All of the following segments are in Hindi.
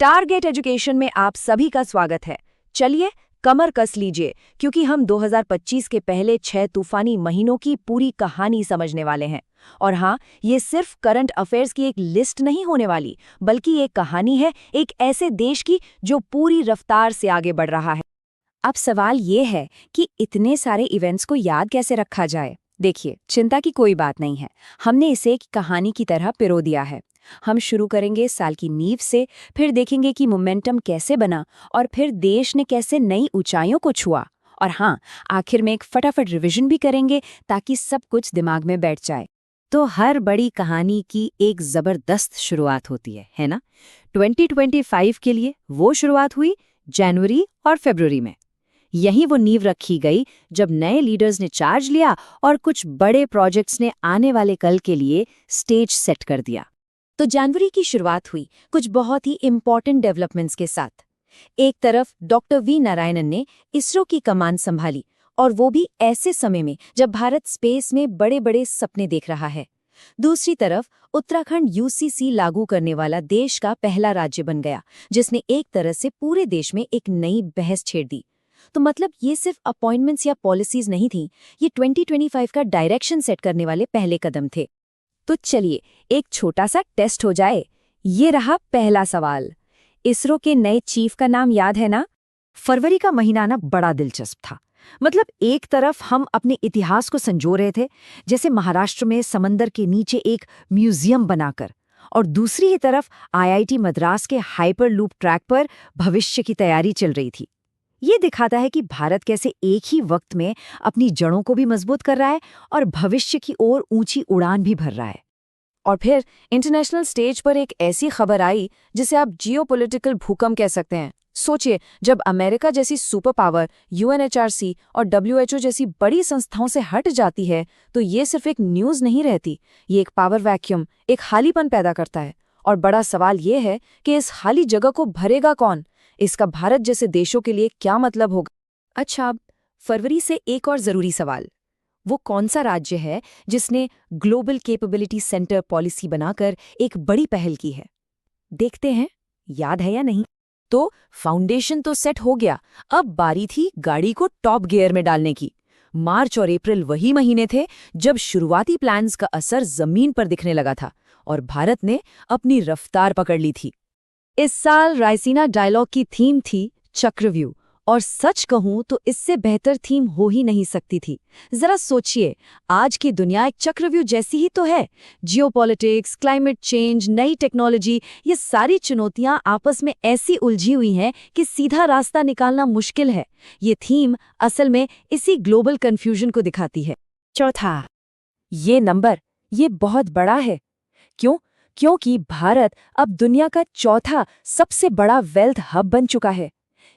टारगेट एजुकेशन में आप सभी का स्वागत है। चलिए कमर कस लीजिए क्योंकि हम 2025 के पहले 6 तूफानी महीनों की पूरी कहानी समझने वाले हैं। और हाँ, ये सिर्फ करंट अफेयर्स की एक लिस्ट नहीं होने वाली, बल्कि एक कहानी है एक ऐसे देश की जो पूरी रफ्तार से आगे बढ़ रहा है। अब सवाल ये है कि इतने सारे इवेंट्स को याद कैसे रखा जाए। देखिए, चिंता की कोई बात नहीं है। हमने इसे एक कहानी की तरह पिरो दिया है। हम शुरू करेंगे साल की नींव से, फिर देखेंगे कि मोमेंटम कैसे बना और फिर देश ने कैसे नई ऊंचाइयों को छुआ। और हाँ, आखिर में एक फटाफट रिवीजन भी करेंगे ताकि सब कुछ दिमाग में बैठ जाए। तो हर बड़ी कहानी की एक जबरदस्त शुरुआत होती है ना? 2025 के लिए वो शुरुआत हुई जनवरी और फरवरी में। यहीं वो नींव रखी गई जब नए लीडर्स ने चार्ज लिया और कुछ बड़े प्रोजेक्ट्स ने आने वाले कल के लिए स्टेज सेट कर दिया। तो जनवरी की शुरुआत हुई कुछ बहुत ही इम्पॉर्टेंट डेवलपमेंट्स के साथ। एक तरफ डॉक्टर वी नारायणन ने इसरो की कमान संभाली, और वो भी ऐसे समय में जब भारत स्पेस में बड़े बड़े सपने देख रहा है। दूसरी तरफ उत्तराखंड यूसीसी लागू करने वाला देश का पहला राज्य बन गया, जिसने एक तरह से पूरे देश में एक नई बहस छेड़ दी। तो मतलब ये सिर्फ अपॉइंटमेंट्स या पॉलिसीज नहीं थी, ये 2025 का डायरेक्शन सेट करने वाले पहले कदम थे। तो चलिए एक छोटा सा टेस्ट हो जाए। ये रहा पहला सवाल। इसरो के नए चीफ का नाम याद है ना? फरवरी का महीना ना बड़ा दिलचस्प था। मतलब एक तरफ हम अपने इतिहास को संजो रहे थे, जैसे महाराष्ट्र में समंदर के नीचे एक म्यूजियम बनाकर, और दूसरी ही तरफ आईआईटी मद्रास के हाइपरलूप ट्रैक पर भविष्य की तैयारी चल रही थी। ये दिखाता है कि भारत कैसे एक ही वक्त में अपनी जड़ों को भी मजबूत कर रहा है और भविष्य की ओर ऊंची उड़ान भी भर रहा है। और फिर इंटरनेशनल स्टेज पर एक ऐसी खबर आई जिसे आप जियोपॉलिटिकल भूकंप कह सकते हैं। सोचिए, जब अमेरिका जैसी सुपर पावर यूएनएचआरसी और डब्ल्यूएचओ जैसी बड़ी संस्थाओं से हट जाती है, तो ये सिर्फ एक न्यूज़ नहीं रहती, ये एक पावर वैक्यूम, एक खालीपन पैदा करता है। और बड़ा सवाल ये है कि इस खाली जगह को भरेगा कौन? इसका भारत जैसे देशों के लिए क्या मतलब होगा? अच्छा, अब फरवरी से एक और जरूरी सवाल। वो कौन सा राज्य है जिसने ग्लोबल कैपेबिलिटी सेंटर पॉलिसी बनाकर एक बड़ी पहल की है? देखते हैं, याद है या नहीं? तो फाउंडेशन तो सेट हो गया, अब बारी थी गाड़ी को टॉप गियर में डालने की। मार्च और अप्रैल वही महीने थे जब शुरुआती प्लान्स का असर जमीन पर दिखने लगा था और भारत ने अपनी रफ्तार पकड़ ली थी। इस साल रायसीना डायलॉग की थीम थी चक्रव्यूह, और सच कहूं तो इससे बेहतर थीम हो ही नहीं सकती थी। जरा सोचिए, आज की दुनिया एक चक्रव्यूह जैसी ही तो है। जियोपॉलिटिक्स, क्लाइमेट चेंज, नई टेक्नोलॉजी, ये सारी चुनौतियां आपस में ऐसी उलझी हुई हैं कि सीधा रास्ता निकालना मुश्किल है। ये थीम असल में इसी ग्लोबल कन्फ्यूजन को दिखाती है। चौथा, ये नंबर, ये बहुत बड़ा है। क्यों? क्योंकि भारत अब दुनिया का चौथा सबसे बड़ा वेल्थ हब बन चुका है।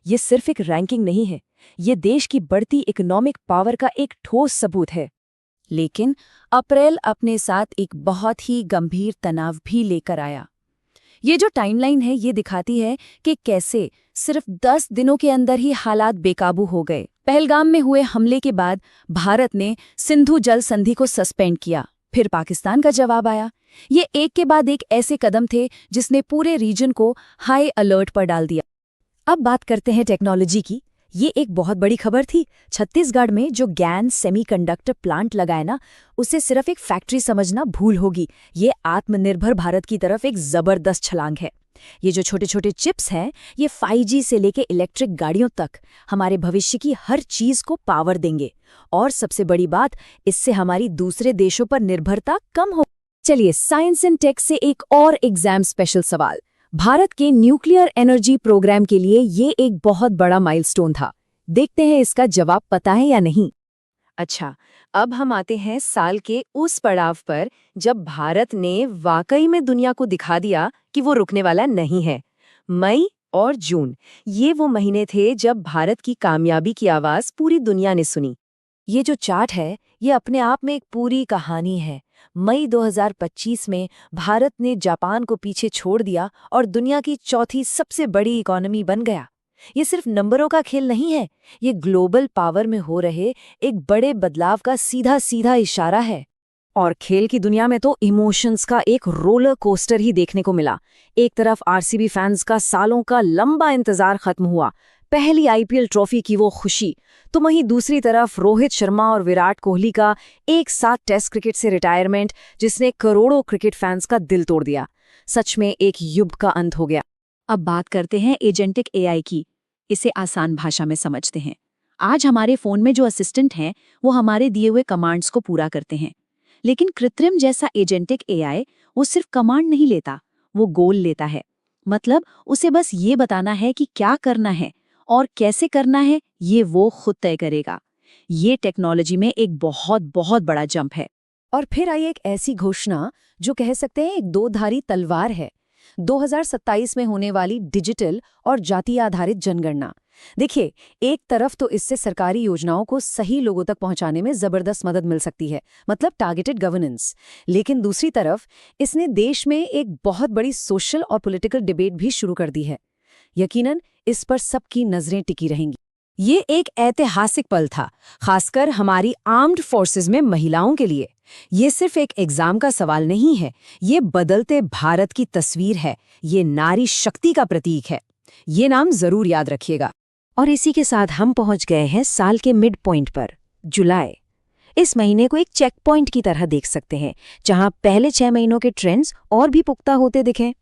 ये सिर्फ एक रैंकिंग नहीं है, ये देश की बढ़ती इकोनॉमिक पावर का एक ठोस सबूत है। लेकिन अप्रैल अपने साथ एक बहुत ही गंभीर तनाव भी लेकर आया। ये जो टाइमलाइन है, ये दिखाती है कि कैसे सिर्फ 10 दिनों के अंदर ही हालात बेकाबू हो गए। पहलगाम में हुए हमले के बाद भारत ने सिंधु जल संधि को सस्पेंड किया, फिर पाकिस्तान का जवाब आया। ये एक के बाद एक ऐसे कदम थे जिसने पूरे रीजन को हाई अलर्ट पर डाल दिया। अब बात करते हैं टेक्नोलॉजी की। ये एक बहुत बड़ी खबर थी। छत्तीसगढ़ में जो गैन सेमीकंडक्टर प्लांट लगाए ना, उसे सिर्फ एक फैक्ट्री समझना भूल होगी। ये आत्मनिर्भर भारत की तरफ एक जबरदस्त छलांग है। ये जो छोटे छोटे चिप्स हैं, ये 5G से लेके इलेक्ट्रिक गाड़ियों तक हमारे भविष्य की हर चीज को पावर देंगे। और सबसे बड़ी बात, इससे हमारी दूसरे देशों पर निर्भरता कम हो। चलिए, साइंस एंड टेक से एक और एग्जाम स्पेशल सवाल। भारत के न्यूक्लियर एनर्जी प्रोग्राम के लिए ये एक बहुत बड़ा माइलस्टोन था। देखते हैं इसका जवाब पता है या नहीं। अच्छा, अब हम आते हैं साल के उस पड़ाव पर जब भारत ने वाकई में दुनिया को दिखा दिया कि वो रुकने वाला नहीं है। मई और जून, ये वो महीने थे जब भारत की कामयाबी की आवाज पूरी दुनिया ने सुनी। ये जो चार्ट है, ये अपने आप में एक पूरी कहानी है। मई 2025 में भारत ने जापान को पीछे छोड़ दिया और दुनिया की चौथी सबसे बड़ी इकोनॉमी बन गया। ये सिर्फ नंबरों का खेल नहीं है, ये ग्लोबल पावर में हो रहे एक बड़े बदलाव का सीधा सीधा इशारा है। और खेल की दुनिया में तो इमोशंस का एक रोलर कोस्टर ही देखने को मिला। एक तरफ आरसीबी फैंस का सालों का लंबा इंतजार खत्म हुआ, पहली आईपीएल ट्रॉफी की वो खुशी, तो वहीं दूसरी तरफ रोहित शर्मा और विराट कोहली का एक साथ टेस्ट क्रिकेट से रिटायरमेंट, जिसने करोड़ों क्रिकेट फैंस का दिल तोड़ दिया। सच में एक युग का अंत हो गया। अब बात करते हैं एजेंटिक एआई की। इसे आसान भाषा में समझते हैं। आज हमारे फोन में जो असिस्टेंट हैं, वो हमारे दिए हुए कमांड्स को पूरा करते हैं। लेकिन कृत्रिम जैसा एजेंटिक एआई वो सिर्फ कमांड नहीं लेता, वो गोल लेता है। मतलब उसे बस ये बताना है कि क्या करना है और कैसे करना है, ये वो खुद तय करेगा। ये टेक्नोलॉजी में एक बहुत बहुत बड़ा जंप है। और फिर आई एक ऐसी घोषणा जो कह सकते हैं एक दो-धारी तलवार है। 2027 में होने वाली डिजिटल और जाति आधारित जनगणना। देखिए, एक तरफ तो इससे सरकारी योजनाओं को सही लोगों तक पहुंचाने में जबरदस्त मदद मिल सकती है, मतलब टारगेटेड गवर्नेंस। लेकिन दूसरी तरफ इसने देश में एक बहुत बड़ी सोशल और पॉलिटिकल डिबेट भी शुरू कर दी है। यकीनन इस पर सबकी नजरें टिकी रहेंगी। ये एक ऐतिहासिक पल था, खासकर हमारी आर्म्ड फोर्सेस में महिलाओं के लिए। ये सिर्फ एक एग्जाम का सवाल नहीं है, ये बदलते भारत की तस्वीर है, ये नारी शक्ति का प्रतीक है। ये नाम जरूर याद रखिएगा। और इसी के साथ हम पहुंच गए हैं साल के मिड पॉइंट पर, जुलाई। इस महीने को एक चेक पॉइंट की तरह देख सकते हैं, जहां पहले 6 महीनों के ट्रेंड्स और भी पुख्ता होते दिखे।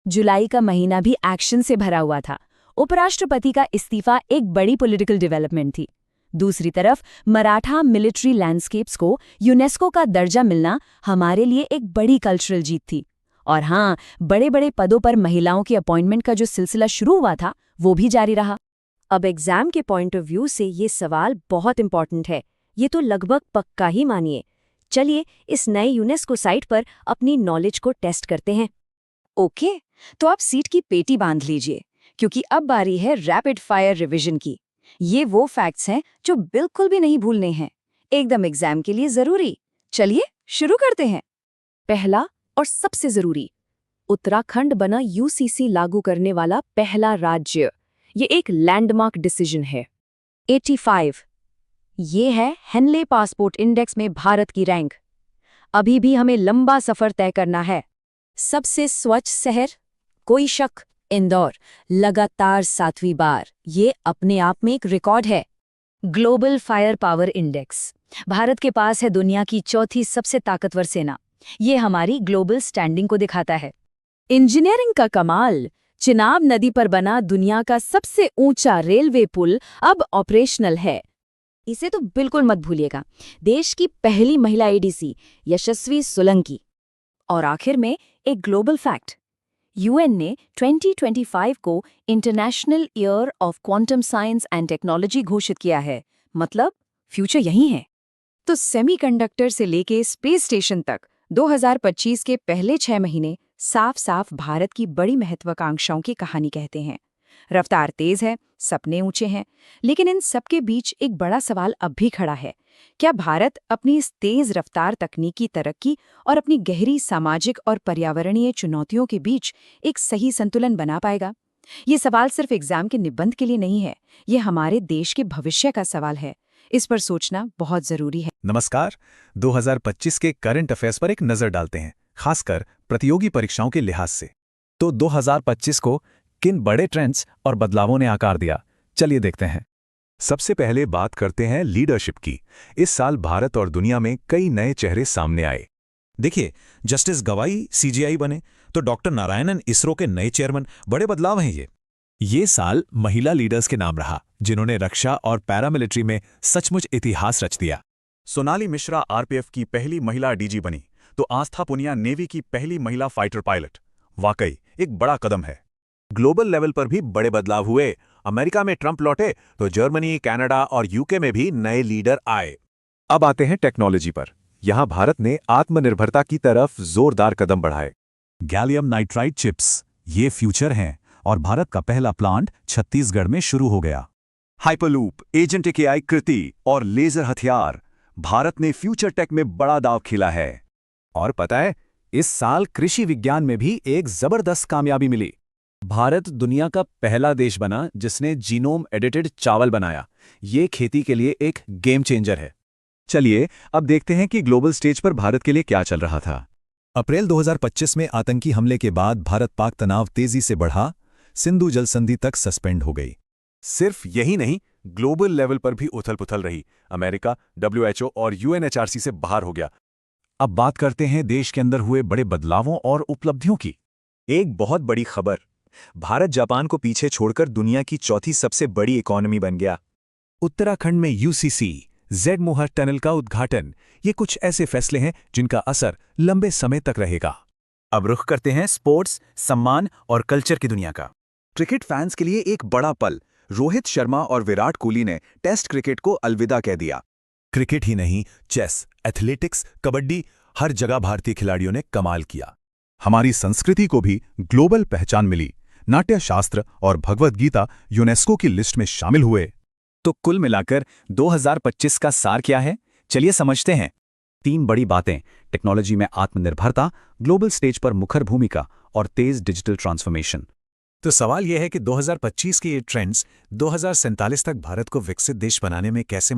जुलाई का महीना भी एक्शन से भरा हुआ था। उपराष्ट्रपति का इस्तीफा एक बड़ी पॉलिटिकल डेवलपमेंट थी। दूसरी तरफ मराठा मिलिट्री लैंडस्केप्स को यूनेस्को का दर्जा मिलना हमारे लिए एक बड़ी कल्चरल जीत थी। और हाँ, बड़े बड़े पदों पर महिलाओं की अपॉइंटमेंट का जो सिलसिला शुरू हुआ था, वो भी जारी रहा। अब एग्जाम के पॉइंट ऑफ व्यू से ये सवाल बहुत इंपॉर्टेंट है। ये तो लगभग पक्का ही मानिए। चलिए इस नए यूनेस्को साइट पर अपनी नॉलेज को टेस्ट करते हैं। ओके, तो आप सीट की पेटी बांध लीजिए, क्योंकि अब बारी है रैपिड फायर रिवीजन की। ये वो फैक्ट्स हैं जो बिल्कुल भी नहीं भूलने हैं, एकदम एग्जाम के लिए जरूरी। चलिए शुरू करते हैं। पहला और सबसे जरूरी, उत्तराखंड बना यूसीसी लागू करने वाला पहला राज्य। ये एक लैंडमार्क डिसीजन है। 85 ये है हेनले पासपोर्ट इंडेक्स में भारत की रैंक। अभी भी हमें लंबा सफर तय करना है। सबसे स्वच्छ शहर, कोई शक, इंदौर, लगातार 7वीं बार। ये अपने आप में एक रिकॉर्ड है। Global fire power index, Bharat के पास है दुनिया की चौथी सबसे ताकतवर सेना। ये हमारी ग्लोबल स्टैंडिंग को दिखाता है। इंजीनियरिंग का कमाल, चिनाब नदी पर बना दुनिया का सबसे ऊंचा रेलवे पुल अब ऑपरेशनल है। इसे तो बिल्कुल मत भूलिएगा। देश की पहली महिला एडीसी यशस्वी सोलंकी। और आखिर में एक ग्लोबल फैक्ट, यूएन ने 2025 को international year of quantum science and technology घोषित किया है। मतलब फ्यूचर यही है। तो सेमीकंडक्टर से लेके स्पेस स्टेशन तक 2025 के पहले 6 महीने साफ साफ भारत की बड़ी महत्वाकांक्षाओं की कहानी कहते हैं। रफ्तार तेज है, सपने ऊंचे हैं, लेकिन इन सबके बीच एक बड़ा सवाल अब भी खड़ा है। क्या भारत अपनी इस तेज रफ्तार तकनीकी तरक्की और अपनी गहरी सामाजिक और पर्यावरणीय चुनौतियों के बीच एक सही संतुलन बना पाएगा? ये सवाल सिर्फ एग्जाम के निबंध के लिए नहीं है, ये हमारे देश के भविष्य का सवाल है। इस पर सोचना बहुत जरूरी है। नमस्कार, 2025 के करंट अफेयर्स पर एक नजर डालते हैं, खासकर प्रतियोगी परीक्षाओं के लिहाज से। तो 2025 को किन बड़े ट्रेंड्स और बदलावों ने आकार दिया, चलिए देखते हैं। सबसे पहले बात करते हैं लीडरशिप की। इस साल भारत और दुनिया में कई नए चेहरे सामने आए। देखिए, जस्टिस गवाई सीजीआई बने, तो डॉक्टर नारायणन इसरो के नए चेयरमैन। बड़े बदलाव हैं ये साल महिला लीडर्स के नाम रहा, जिन्होंने रक्षा और पैरामिलिट्री में सचमुच इतिहास रच दिया। सोनाली मिश्रा आरपीएफ की पहली महिला डीजी बनी, तो आस्था पुनिया नेवी की पहली महिला फाइटर पायलट। वाकई एक बड़ा कदम है। ग्लोबल लेवल पर भी बड़े बदलाव हुए। अमेरिका में ट्रंप लौटे, तो जर्मनी, कनाडा और यूके में भी नए लीडर आए। अब आते हैं टेक्नोलॉजी पर। यहां भारत ने आत्मनिर्भरता की तरफ जोरदार कदम बढ़ाए। गैलियम नाइट्राइड चिप्स, ये फ्यूचर हैं, और भारत का पहला प्लांट छत्तीसगढ़ में शुरू हो गया। हाइपरलूप, एजेंटिक एआई कृति और लेजर हथियार, भारत ने फ्यूचर टेक में बड़ा दांव खेला है। और पता है, इस साल कृषि विज्ञान में भी एक जबरदस्त कामयाबी मिली। भारत दुनिया का पहला देश बना जिसने जीनोम एडिटेड चावल बनाया। ये खेती के लिए एक गेम चेंजर है। चलिए अब देखते हैं कि ग्लोबल स्टेज पर भारत के लिए क्या चल रहा था। अप्रैल 2025 में आतंकी हमले के बाद भारत-पाक तनाव तेजी से बढ़ा, सिंधु जल संधि तक सस्पेंड हो गई। सिर्फ यही नहीं, ग्लोबल लेवल पर भी उथल-पुथल रही। अमेरिका WHO और UNHRC से बाहर हो गया। अब बात करते हैं देश के अंदर हुए बड़े बदलावों और उपलब्धियों की। एक बहुत बड़ी खबर, भारत जापान को पीछे छोड़कर दुनिया की चौथी सबसे बड़ी इकोनॉमी बन गया। उत्तराखंड में UCC जेड मोहर टनल का उद्घाटन, ये कुछ ऐसे फैसले हैं जिनका असर लंबे समय तक रहेगा। अब रुख करते हैं स्पोर्ट्स, सम्मान और कल्चर की दुनिया का। क्रिकेट फैंस के लिए एक बड़ा पल, रोहित शर्मा और विराट कोहली ने टेस्ट क्रिकेट को अलविदा कह दिया। क्रिकेट ही नहीं, चेस, एथलेटिक्स, कबड्डी, हर जगह भारतीय खिलाड़ियों ने कमाल किया। हमारी संस्कृति को भी ग्लोबल पहचान मिली। नाट्य शास्त्र और भगवद गीता यूनेस्को की लिस्ट में शामिल हुए। तो कुल मिलाकर 2025 का सार क्या है, चलिए समझते हैं। 3 बड़ी बातें: टेक्नोलॉजी में आत्मनिर्भरता, ग्लोबल स्टेज पर मुखर भूमिका और तेज डिजिटल ट्रांसफॉर्मेशन। तो सवाल यह है कि 2025 के ये ट्रेंड्स 2047 तक भारत को विकसित देश बनाने में कैसे